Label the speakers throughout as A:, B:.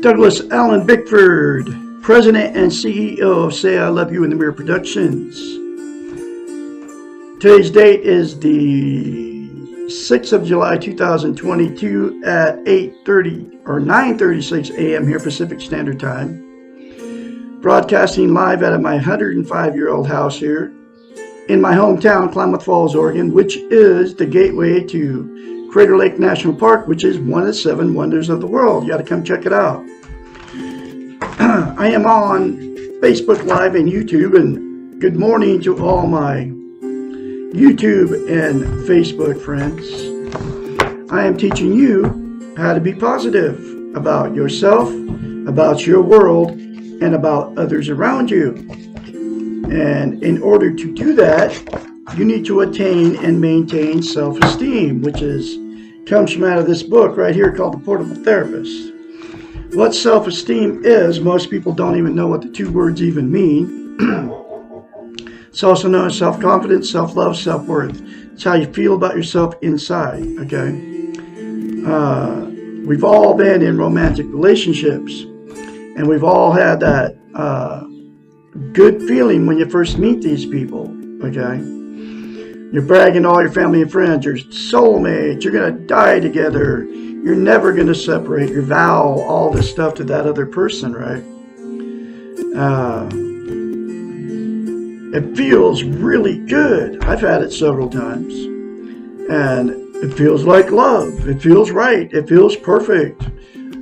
A: Douglas Allen Bickford, President and CEO of Say I Love You in the Mirror Productions. Today's date is the 6th of July 2022 at 8:30 or 9:36 a.m. here Pacific Standard Time. Broadcasting live out of my 105-year-old house here in my hometown, Klamath Falls, Oregon, which is the gateway to Crater Lake National Park, which is one of the 7 wonders of the world. You got to come check it out. I am on Facebook Live and YouTube, and good morning to all my YouTube and Facebook friends. I am teaching you how to be positive about yourself, about your world, and about others around you. And in order to do that, you need to attain and maintain self-esteem, which comes from out of this book right here called The Portable Therapist. What self-esteem is, most people don't even know what the 2 words even mean. It's also known as self-confidence, self-love, self-worth. It's how you feel about yourself inside, okay? We've all been in romantic relationships, and we've all had that good feeling when you first meet these people, okay? You're bragging to all your family and friends, you're soulmates, you're going to die together, you're never going to separate, you vow all this stuff to that other person, right? It feels really good. I've had it several times. And it feels like love. It feels right. It feels perfect.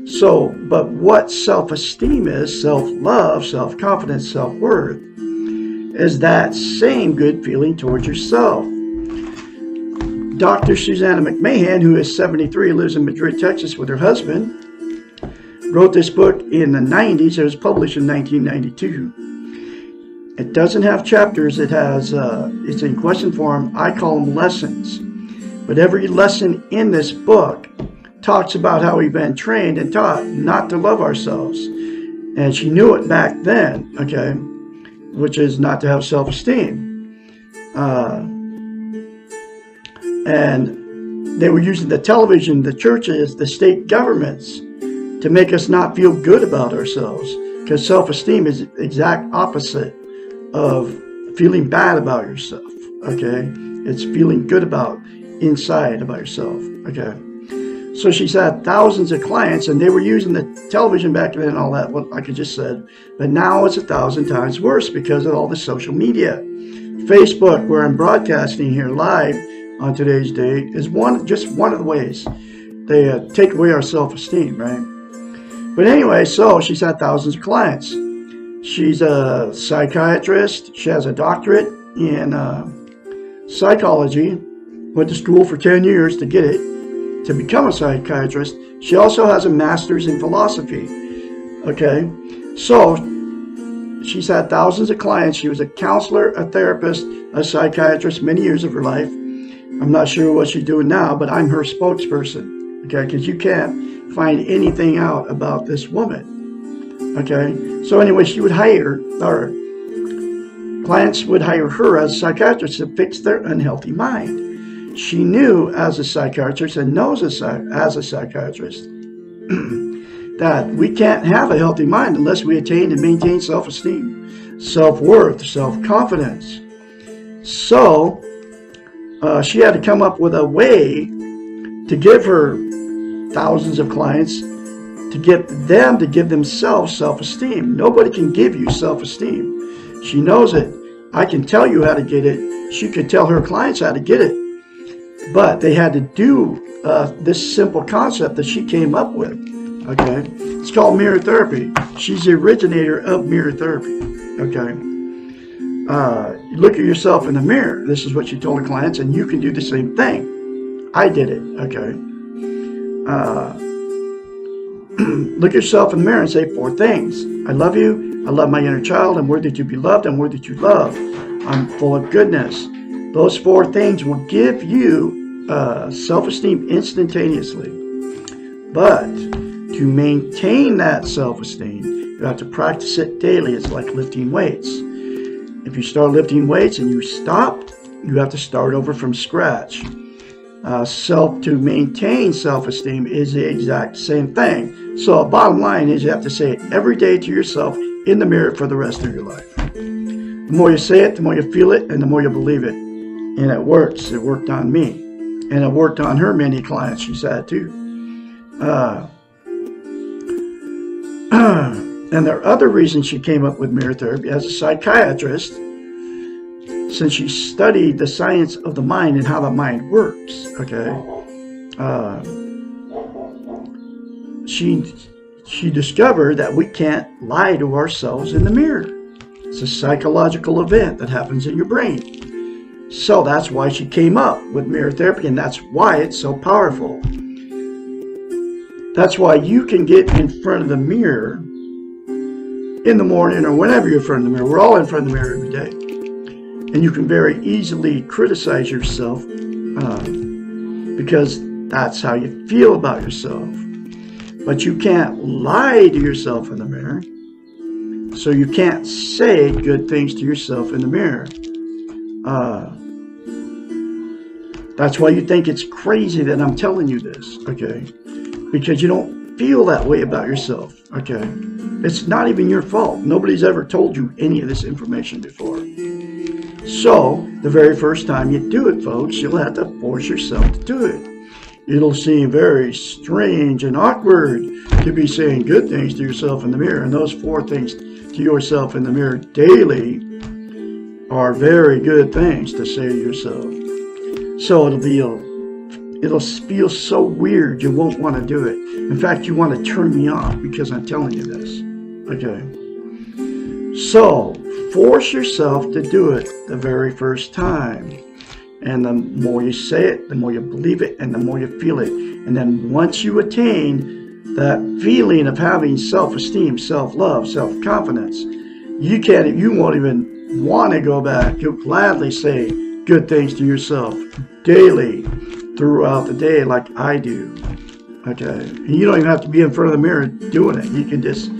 A: So, but what self-esteem is, self-love, self-confidence, self-worth, is that same good feeling towards yourself. Dr. Susanna McMahon, who is 73, lives in Madrid, Texas with her husband, wrote this book in the 90s. It was published in 1992. It doesn't have chapters. It has, it's in question form. I call them lessons. But every lesson in this book talks about how we've been trained and taught not to love ourselves. And she knew it back then, okay, which is not to have self-esteem. And they were using the television, the churches, the state governments to make us not feel good about ourselves, because self-esteem is the exact opposite of feeling bad about yourself, okay? It's feeling good about inside about yourself, okay? So she's had thousands of clients, and they were using the television back then and all that, like I just said, but now it's 1,000 times worse because of all the social media. Facebook, where I'm broadcasting here live on today's date, is just one of the ways they take away our self-esteem, right? But anyway, so she's had thousands of clients. She's a psychiatrist. She has a doctorate in psychology. Went to school for 10 years to get it, to become a psychiatrist. She also has a master's in philosophy. Okay, so she's had thousands of clients. She was a counselor, a therapist, a psychiatrist many years of her life. I'm not sure what she's doing now, but I'm her spokesperson, okay, because you can't find anything out about this woman, okay? So anyway, she would hire, or clients would hire her as a psychiatrist to fix their unhealthy mind. She knew as a psychiatrist and knows as a psychiatrist that we can't have a healthy mind unless we attain and maintain self-esteem, self-worth, self-confidence. So she had to come up with a way to give her thousands of clients, to get them to give themselves self-esteem. Nobody can give you self-esteem. She knows it. I can tell you how to get it. She could tell her clients how to get it. But they had to do this simple concept that she came up with. Okay, it's called mirror therapy. She's the originator of mirror therapy. Okay, you look at yourself in the mirror. This is what she told her clients, and you can do the same thing. I did it. Okay, look at yourself in the mirror and say 4 things. I love you. I love my inner child. I'm worthy to be loved. I'm worthy to love. I'm full of goodness. Those 4 things will give you self-esteem instantaneously. But to maintain that self-esteem, you have to practice it daily. It's like lifting weights. If you start lifting weights and you stop, You have to start over from scratch. To maintain self-esteem is the exact same thing. So bottom line is you have to say it every day to yourself in the mirror for the rest of your life. The more you say it, the more you feel it, and the more you believe it. And it works. It worked on me. And it worked on her many clients she's had too. And there are other reasons she came up with mirror therapy. As a psychiatrist, since she studied the science of the mind and how the mind works, okay, she discovered that we can't lie to ourselves in the mirror. It's a psychological event that happens in your brain. So that's why she came up with mirror therapy, and that's why it's so powerful. That's why you can get in front of the mirror in the morning or whenever you're in front of the mirror. We're all in front of the mirror every day. And you can very easily criticize yourself because that's how you feel about yourself. But you can't lie to yourself in the mirror. So you can't say good things to yourself in the mirror. That's why you think it's crazy that I'm telling you this, okay? Because you don't feel that way about yourself, okay? It's not even your fault. Nobody's ever told you any of this information before. So, the very first time you do it, folks, you'll have to force yourself to do it. It'll seem very strange and awkward to be saying good things to yourself in the mirror. And those 4 things to yourself in the mirror daily are very good things to say to yourself. So it'll feel so weird you won't want to do it. In fact, you want to turn me off because I'm telling you this. Okay. So force yourself to do it the very first time. And the more you say it, the more you believe it, and the more you feel it. And then once you attain that feeling of having self-esteem, self-love, self-confidence, you won't even want to go back. You'll gladly say good things to yourself daily throughout the day like I do. Okay. And you don't even have to be in front of the mirror doing it. You can just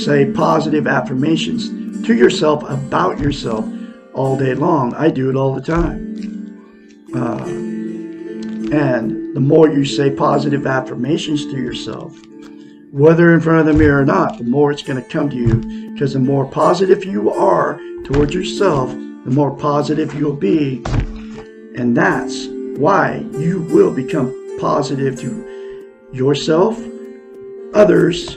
A: say positive affirmations to yourself about yourself all day long. I do it all the time. And the more you say positive affirmations to yourself, whether in front of the mirror or not, the more it's going to come to you, because the more positive you are towards yourself, the more positive you'll be. And that's why you will become positive to yourself, others,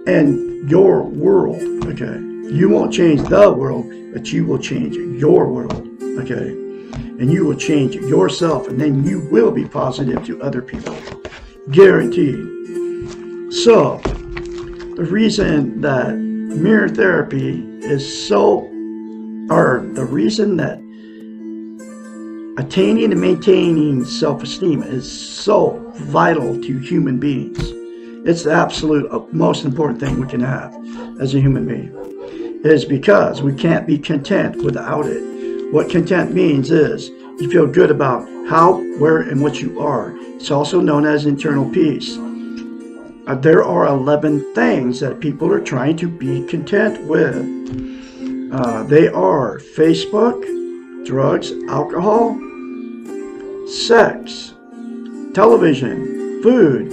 A: and your world. Okay. You won't change the world, but you will change your world. Okay. And you will change yourself, and then you will be positive to other people. Guaranteed. So, the reason that mirror therapy is the reason that attaining and maintaining self-esteem is so vital to human beings. It's the absolute most important thing we can have as a human being. It is because we can't be content without it. What content means is you feel good about how, where, and what you are. It's also known as internal peace. There are 11 things that people are trying to be content with. They are Facebook, drugs, alcohol, sex, television, food,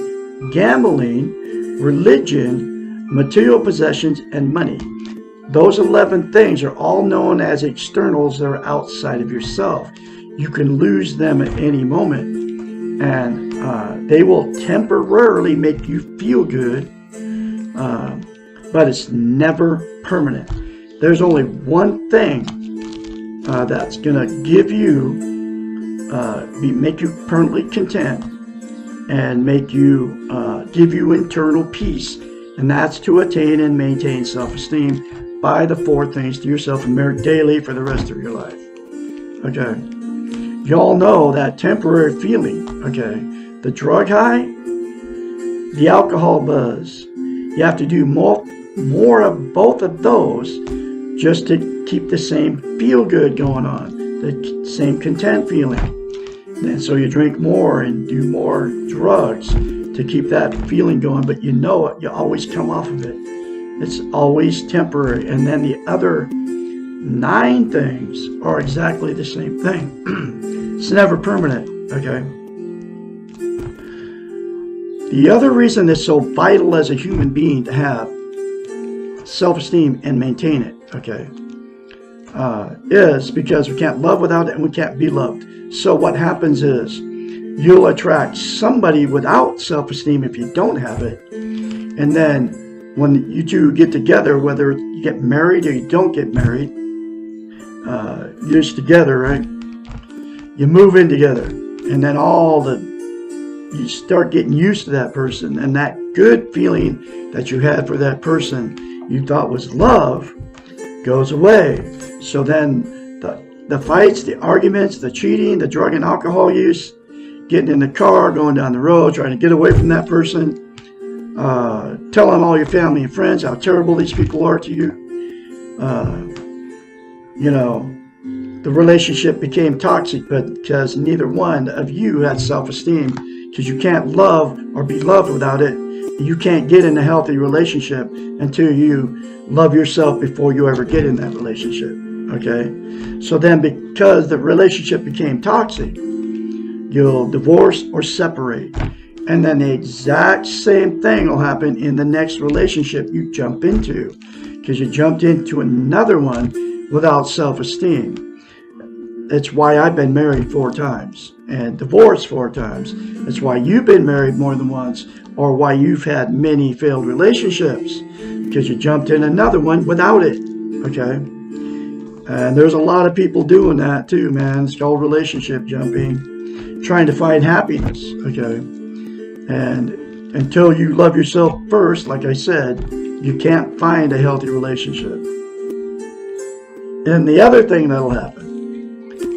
A: gambling, religion, material possessions, and money. Those 11 things are all known as externals that are outside of yourself. You can lose them at any moment, and they will temporarily make you feel good, but it's never permanent. There's only one thing that's going to give you, make you permanently content and make you, give you internal peace, and that's to attain and maintain self-esteem by the 4 things to yourself in the mirror daily for the rest of your life. Okay. You all know that temporary feeling, okay? The drug high, the alcohol buzz. You have to do more of both of those just to keep the same feel good going on, the same content feeling. And so you drink more and do more drugs to keep that feeling going, but you know it, you always come off of it. It's always temporary. And then the 9 things are exactly the same thing. It's never permanent, okay? The other reason it's so vital as a human being to have self-esteem and maintain it, okay, is because we can't love without it and we can't be loved. So what happens is you'll attract somebody without self-esteem if you don't have it. And then when you two get together, whether you get married or you don't get married, you're just together, right? You move in together, and then you start getting used to that person, and that good feeling that you had for that person you thought was love goes away. So then the fights, the arguments, the cheating, the drug and alcohol use, getting in the car, going down the road, trying to get away from that person, telling all your family and friends how terrible these people are to you. The relationship became toxic because neither one of you had self-esteem, because you can't love or be loved without it. You can't get in a healthy relationship until you love yourself before you ever get in that relationship, okay? So then because the relationship became toxic, you'll divorce or separate. And then the exact same thing will happen in the next relationship you jump into, because you jumped into another one without self-esteem. That's why I've been married 4 times and divorced 4 times. That's why you've been married more than once, or why you've had many failed relationships, because you jumped in another one without it, okay? And there's a lot of people doing that too, man. It's called relationship jumping, trying to find happiness, okay? And until you love yourself first, like I said, you can't find a healthy relationship. And the other thing that'll happen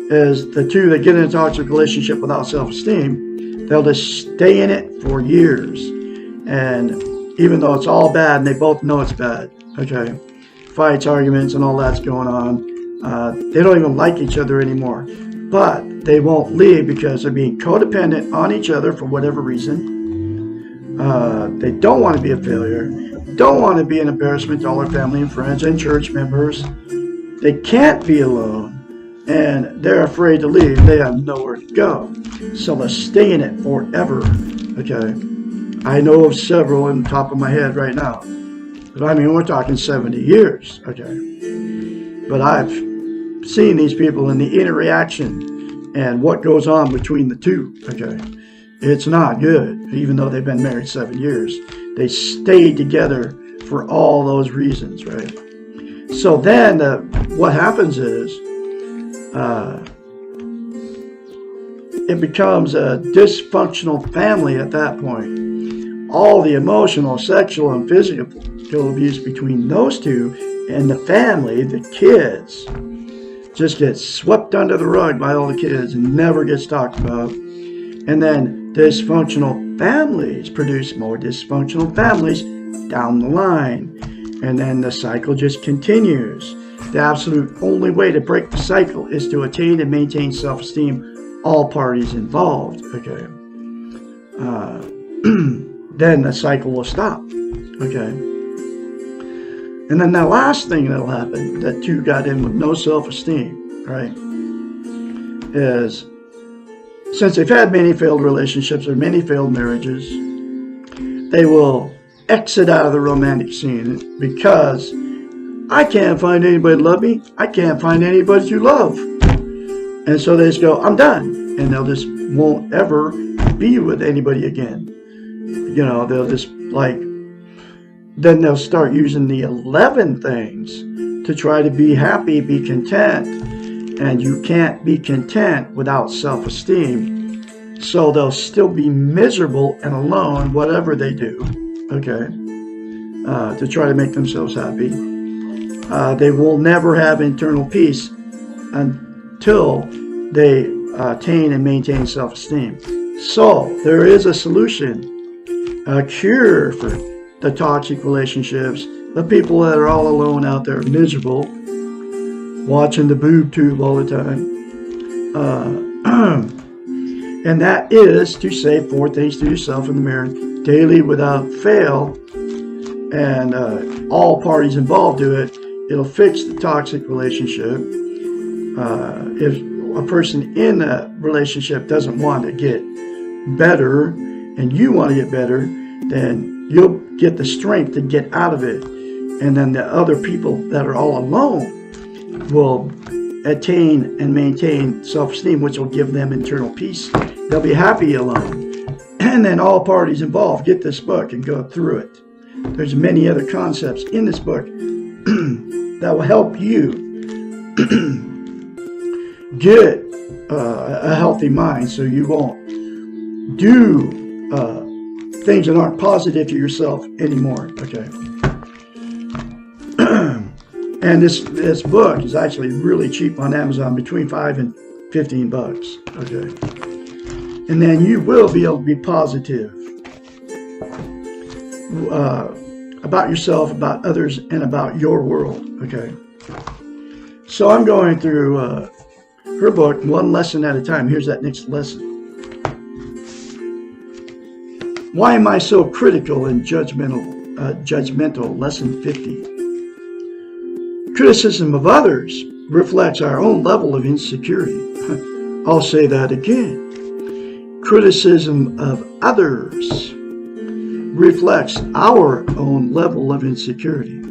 A: is the two that get in a toxic relationship without self-esteem, they'll just stay in it for years. And even though it's all bad and they both know it's bad, okay, fights, arguments, and all that's going on, they don't even like each other anymore. But they won't leave because they're being codependent on each other for whatever reason. They don't want to be a failure, don't want to be an embarrassment to all their family and friends and church members. They can't be alone. And they're afraid to leave. They have nowhere to go. So they'll stay in it forever. Okay. I know of several on the top of my head right now. But I mean, we're talking 70 years. Okay. But I've seen these people in the interaction and what goes on between the two. Okay. It's not good, even though they've been married 7 years. They stayed together for all those reasons, right? So then what happens is, it becomes a dysfunctional family at that point. All the emotional, sexual, and physical abuse between those two and the family, the kids, just gets swept under the rug by all the kids and never gets talked about. And then dysfunctional families produce more dysfunctional families down the line. And then the cycle just continues. The absolute only way to break the cycle is to attain and maintain self-esteem, all parties involved, okay? Then the cycle will stop, okay? And then the last thing that'll happen, that two got in with no self-esteem, right, is since they've had many failed relationships or many failed marriages, they will exit out of the romantic scene because I can't find anybody to love me. I can't find anybody to love. And so they just go, I'm done. And they'll just won't ever be with anybody again. They'll just then they'll start using the 11 things to try to be happy, be content. And you can't be content without self-esteem. So they'll still be miserable and alone, whatever they do, okay, to try to make themselves happy. They will never have internal peace until they attain and maintain self-esteem. So there is a solution, a cure for the toxic relationships, the people that are all alone out there, miserable, watching the boob tube all the time. And that is to say 4 things to yourself in the mirror daily without fail, and all parties involved do it. It'll fix the toxic relationship. If a person in a relationship doesn't want to get better and you want to get better, then you'll get the strength to get out of it. And then the other people that are all alone will attain and maintain self-esteem, which will give them internal peace. They'll be happy alone. And then all parties involved get this book and go through it. There's many other concepts in this book that will help you get a healthy mind, so you won't do things that aren't positive to yourself anymore. Okay. And this book is actually really cheap on Amazon, between $5 and $15. Okay. And then you will be able to be positive about yourself, about others, and about your world. Okay. So I'm going through her book one lesson at a time. Here's that next lesson. Why am I so critical and judgmental? Lesson 50. Criticism of others reflects our own level of insecurity. I'll say that again. Criticism of others reflects our own level of insecurity.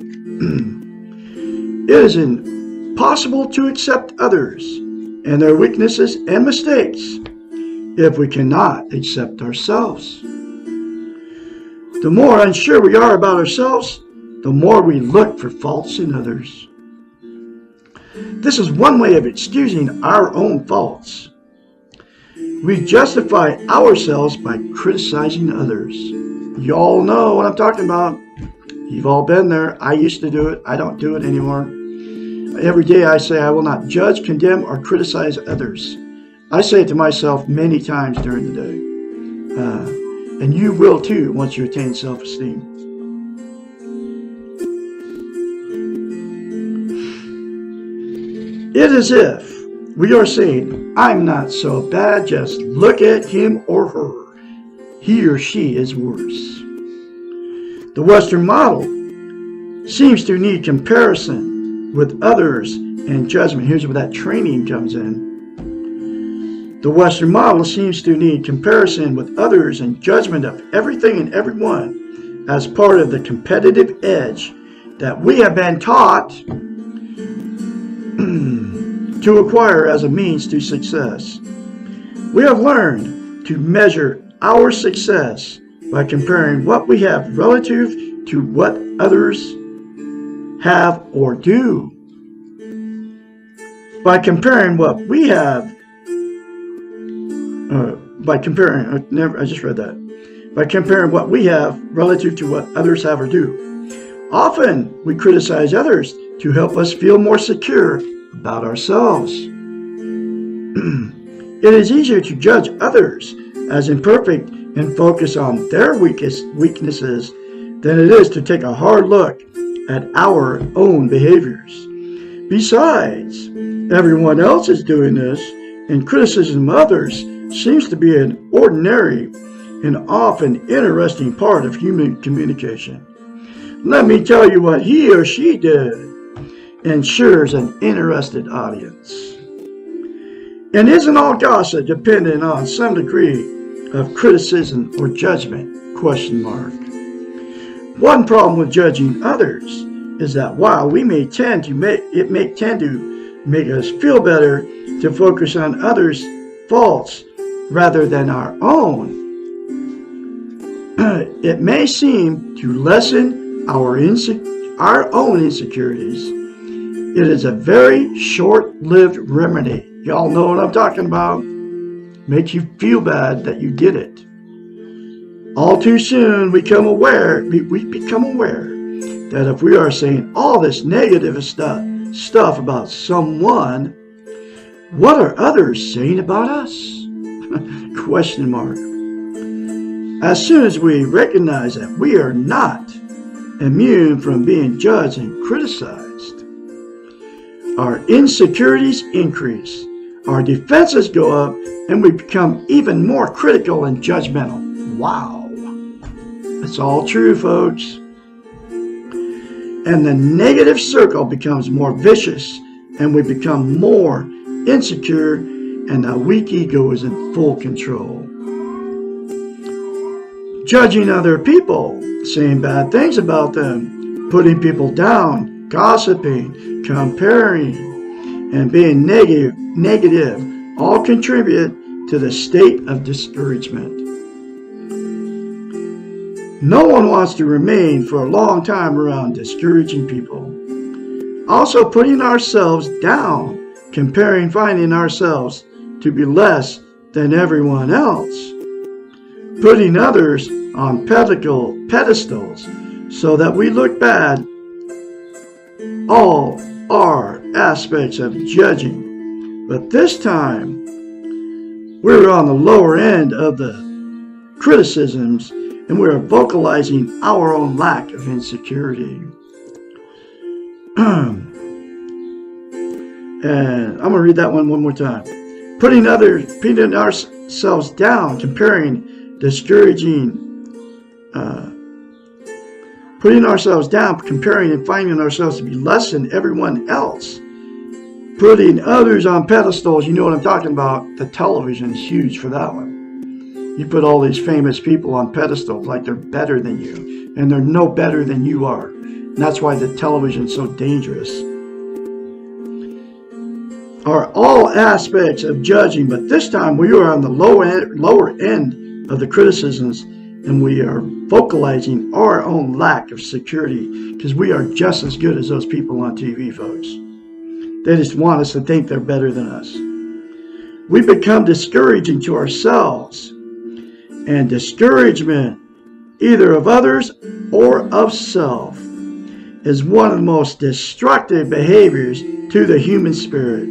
A: It is impossible to accept others and their weaknesses and mistakes if we cannot accept ourselves. The more unsure we are about ourselves, the more we look for faults in others. This is one way of excusing our own faults. We justify ourselves by criticizing others. You all know what I'm talking about. You've all been there. I used to do it. I don't do it anymore. Every day I say I will not judge, condemn, or criticize others. I say it to myself many times during the day. And you will too once you attain self-esteem. It is as if we are saying, I'm not so bad, just look at him or her. He or she is worse. The Western model seems to need comparison with others and judgment. Here's where that training comes in. The Western model seems to need comparison with others and judgment of everything and everyone as part of the competitive edge that we have been taught to acquire as a means to success. We have learned to measure our success by comparing what we have relative to what others have or do. By comparing what we have, by comparing what we have relative to what others have or do. Often we criticize others to help us feel more secure about ourselves. It is easier to judge others as imperfect and focus on their weaknesses than it is to take a hard look at our own behaviors. Besides, everyone else is doing this, and criticism of others seems to be an ordinary and often interesting part of human communication. Let me tell you what he or she did ensures an interested audience. And isn't all gossip dependent on some degree of criticism or judgment? Question mark. One problem with judging others is that while we may tend to make us feel better to focus on others' faults rather than our own, it may seem to lessen our own insecurities. It is a very short-lived remedy. Y'all know what I'm talking about. Makes you feel bad that you did it. All too soon we become aware that if we are saying all this negative stuff about someone, what are others saying about us? Question mark. As soon as we recognize that we are not immune from being judged and criticized, our insecurities increase, our defenses go up, and we become even more critical and judgmental. Wow. It's all true, folks. And the negative circle becomes more vicious, and we become more insecure, and the weak ego is in full control. Judging other people, saying bad things about them, putting people down, gossiping, comparing, and being negative all contribute to the state of discouragement. No one wants to remain for a long time around discouraging people. Also, putting ourselves down, comparing, finding ourselves to be less than everyone else. Putting others on pedestals so that we look bad. All are aspects of judging. But this time, we're on the lower end of the criticisms, and we're vocalizing our own lack of insecurity. And I'm going to read that one more time. Putting ourselves down, comparing, discouraging, putting ourselves down, comparing and finding ourselves to be less than everyone else. Putting others on pedestals, you know what I'm talking about. The television is huge for that one. You put all these famous people on pedestals like they're better than you, and they're no better than you are. And that's why the television is so dangerous. Are all aspects of judging, but this time we are on the lower end of the criticisms, and we are vocalizing our own lack of security, because we are just as good as those people on TV, folks. They just want us to think they're better than us. We become discouraging to ourselves, and discouragement, either of others or of self, is one of the most destructive behaviors to the human spirit.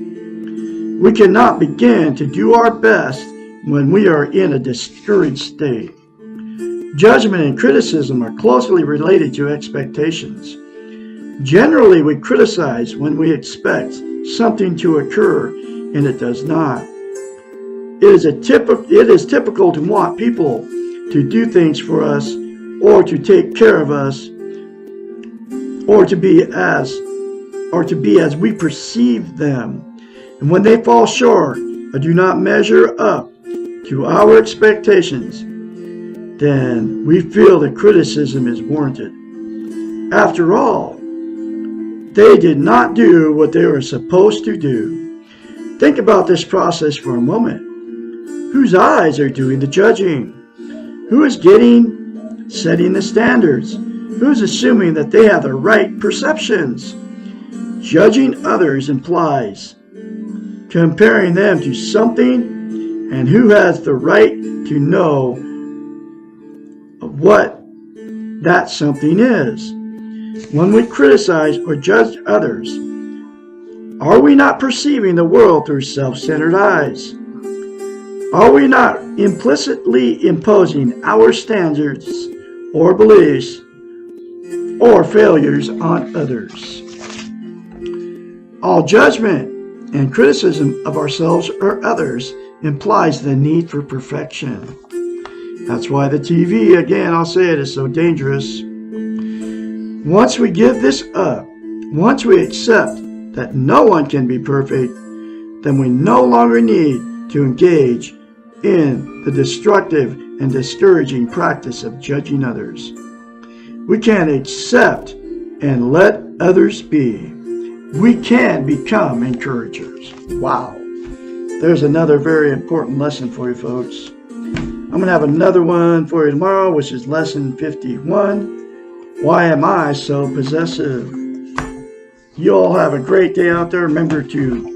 A: We cannot begin to do our best when we are in a discouraged state. Judgment and criticism are closely related to expectations. Generally, we criticize when we expect something to occur and it does not. It is typical to want people to do things for us, or to take care of us, or to be as we perceive them. And when they fall short or do not measure up to our expectations, then we feel that criticism is warranted. After all, they did not do what they were supposed to do. Think about this process for a moment. Whose eyes are doing the judging? Who is setting the standards? Who is assuming that they have the right perceptions? Judging others implies comparing them to something, and who has the right to know what that something is. When we criticize or judge others, are we not perceiving the world through self-centered eyes? Are we not implicitly imposing our standards or beliefs or failures on others? All judgment and criticism of ourselves or others implies the need for perfection. That's why the TV, again, I'll say it, is so dangerous. Once we give this up, once we accept that no one can be perfect, then we no longer need to engage in the destructive and discouraging practice of judging others. We can accept and let others be. We can become encouragers. Wow. There's another very important lesson for you, folks. I'm going to have another one for you tomorrow, which is lesson 51. Why am I so possessive? You all have a great day out there. Remember to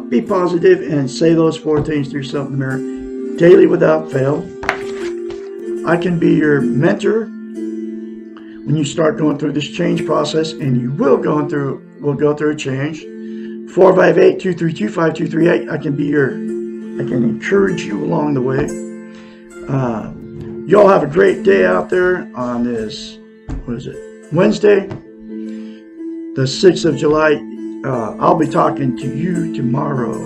A: be positive, and say those 4 things to yourself in the mirror daily without fail. I can be your mentor when you start going through this change process, and you will go through a change. 458-232-5238. I can encourage you along the way. Y'all have a great day out there on this, Wednesday, the 6th of July. I'll be talking to you tomorrow.